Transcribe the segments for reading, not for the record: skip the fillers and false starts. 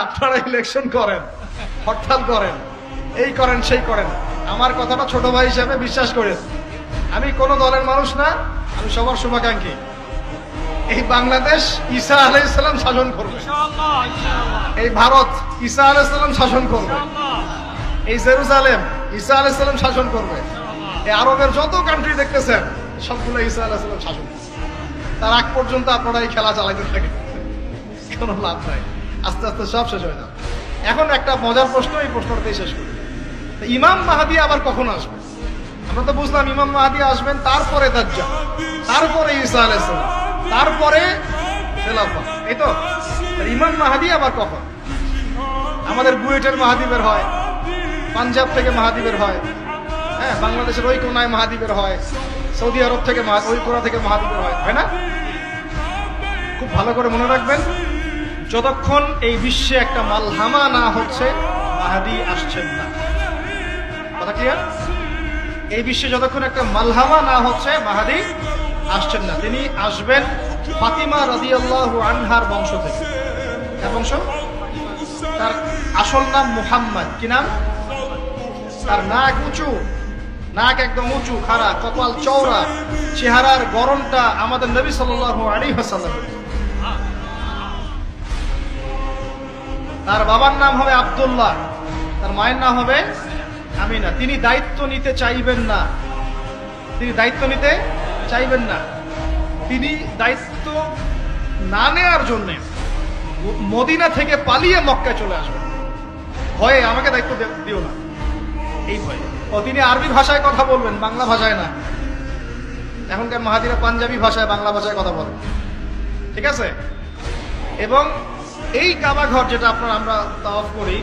আপনারা ইলেকশন করেন, হরতাল করেন, এই করেন সেই করেন, আমার কথাটা ছোট ভাই হিসাবে বিশ্বাস করেন। আমি কোন দলের মানুষ না, আমি সবার শুভাকাঙ্ক্ষী। এই বাংলাদেশ ঈসা আলাইহিস সালাম শাসন করবে, এই ভারত ঈসা আলাইহিস সালাম শাসন করবে, এই জেরুজালেম ঈসা আলাইহিস সালাম শাসন করবে, এই আরবের যত কান্ট্রি দেখতেছেন সবগুলো ঈসা আলাইহিস সালাম শাসন করবে। তার আগ পর্যন্ত আপনারা এই খেলা চালাইতে থাকেন, কোনো লাভ নাই, আস্তে আস্তে সব শেষ হয়ে যাবে। এখন একটা মজার প্রশ্ন, এই প্রশ্নটাই শেষ করি। ইমাম মাহদী আবার কখন আসবে? আমরা তো বুঝলাম ইমাম মাহদী আসবেন, তারপরে দাজ্জাল, তারপরে ঈসা আলাইহিস সালাম, তারপরে খেলাফত, এই তো। ইমাম মাহদী আবার কখন? আমাদের বুয়েটের মাহদী বের হয়, পাঞ্জাব থেকে মাহদী বের হয়, হ্যাঁ, বাংলাদেশের ওই কোনায় মাহদী বের হয়, সৌদি আরব থেকে ওই কোনা থেকে মাহদী বের হয় না? খুব ভালো করে মনে রাখবেন, যতক্ষণ এই বিশ্বে একটা মালহামা না হচ্ছে মাহদী আসছেন না। কথা ক্লিয়ার? এই বিশ্বে যতক্ষণ একটা মালহামা না হচ্ছে মাহদী আসছেন না। তিনি আসবেন ফাতিমা রাদিয়াল্লাহু আনহার বংশ থেকে। তার বংশ, তার আসল নাম মুহাম্মদ। কি নাম? তার নাক উঁচু, নাক একদম উঁচু, খাড়া, কপাল চওড়া, চেহারার গড়নটা আমাদের নবী সাল্লাল্লাহু আলাইহি ওয়াসাল্লাম। তার বাবার নাম হবে আব্দুল্লাহ, তার মায়ের নাম হবে আমিনা। তিনি দায়িত্ব নিতে চাইবেন না, তিনি দায়িত্ব নিতে চাইবেন না। তিনি দায়িত্ব না নেওয়ার জন্য মদিনা থেকে পালিয়ে মক্কায় চলে আসবেন। ভয়ে আমাকে দায়িত্ব দিও না, এই ভয়ে। ও তিনি আরবি ভাষায় কথা বলবেন, বাংলা ভাষায় না। এখনকার মাহাদিরা পাঞ্জাবি ভাষায়, বাংলা ভাষায় কথা বলেন, ঠিক আছে? এবং এই কাবা ঘর যেটা আমরা তাওয়াফ করি,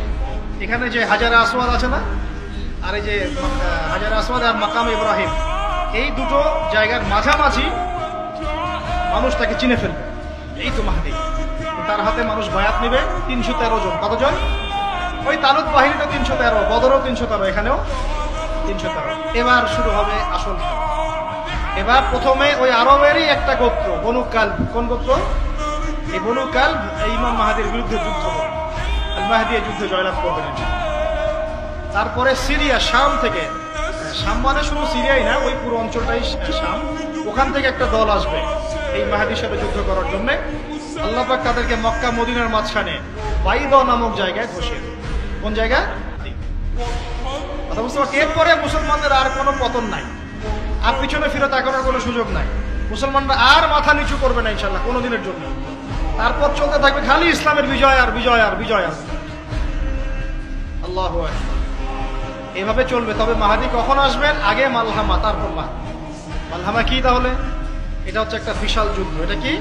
এখানে যে হাজারে আসওয়াদ আছে না, আর এই যে হাজারে আসওয়াদ আর মাকাম ইব্রাহিম, এই দুটো জায়গার মাঝামাঝি মানুষ তাকে চিনে ফেলবে, এই তো মাহদী। তার হাতে মানুষ বায়াত নেবে 313 জন। কতজন? ওই তালুত বাহিনী তো 313, বদরও 313, এখানেও 313। এবার শুরু হবে আসল খেলা। এবার প্রথমে ওই আরবেরই একটা গোত্র, বনু কালব। কোন গোত্র? এই বনু কালব এই ইমাম মাহদীর বিরুদ্ধে যুদ্ধ করে, আল মাহদী এই যুদ্ধে জয়লাভ করবেন। তারপরে সিরিয়া, শাম থেকে, শাম মানে শুধু সিরিয়াই না, ওই পুরো অঞ্চলটাই শাম, ওখান থেকে একটা দল আসবে এই মাহদীর সাথে যুদ্ধ করার জন্য। আল্লাহ পাক তাদেরকে মক্কা মদিনার মাঝখানে বাইদা নামক জায়গায় বসিয়ে দেবে। কোন জায়গা? কথা বুঝতে পারছি? এরপরে মুসলমানদের আর কোনো পতন নাই, আর পিছনে ফিরে তাকানোর কোনো সুযোগ নাই। মুসলমানরা আর মাথা নিচু করবে না ইনশাল্লাহ কোনোদিনের জন্য। তারপর চলতে থাকবে খালি ইসলামের বিজয় আর বিজয় আর বিজয় আর। আল্লাহু আকবার। এভাবে চলবে। তবে মাহদী কখন আসবেন? আগে মালহামা, তারপর মাহদী। মালহামা কি তাহলে? এটা হচ্ছে একটা বিশাল যুদ্ধ। এটা কি?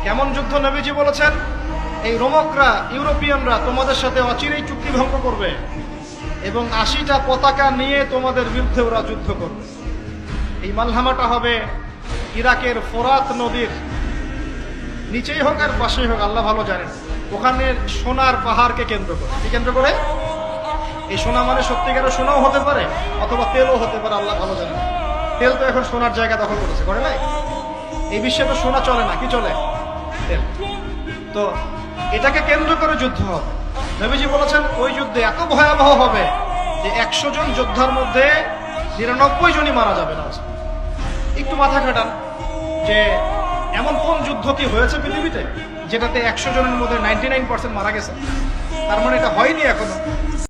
কেমন যুদ্ধ? নবীজি বলেছেন, এই রোমকরা, ইউরোপিয়ানরা তোমাদের সাথে অচিরেই চুক্তি ভঙ্গ করবে এবং 80টা পতাকা নিয়ে তোমাদের বিরুদ্ধে ওরা যুদ্ধ করবে। এই মালহামাটা হবে ইরাকের ফোরাত নদীর নিচেই হোক আর পাশেই হোক, আল্লাহ ভালো জানেন। ওখানে সোনার পাহাড়কে কেন্দ্র করে। কি কেন্দ্র করে? এই সোনা মানে সত্যিকারের সোনাও হতে পারে, অথবা তেলও হতে পারে, আল্লাহ ভালো জানেন। তেল তো এখন সোনার জায়গা দখল করেছে, করে নাই? এই বিশ্বে তো সোনা চলে না, কি চলে? তেল। তো এটাকে কেন্দ্র করে যুদ্ধ হবে। নবীজি বলেছেন ওই যুদ্ধে এত ভয়াবহ হবে যে 100 জন যোদ্ধার মধ্যে 99 জনই মারা যাবে না। একটু মাথা খাটান যে এমন কোন যুদ্ধ কি হয়েছে পৃথিবীতে যেটাতে 100 জনের মধ্যে 99% মারা গেছে? তার মানে এটা হয়নি এখনো।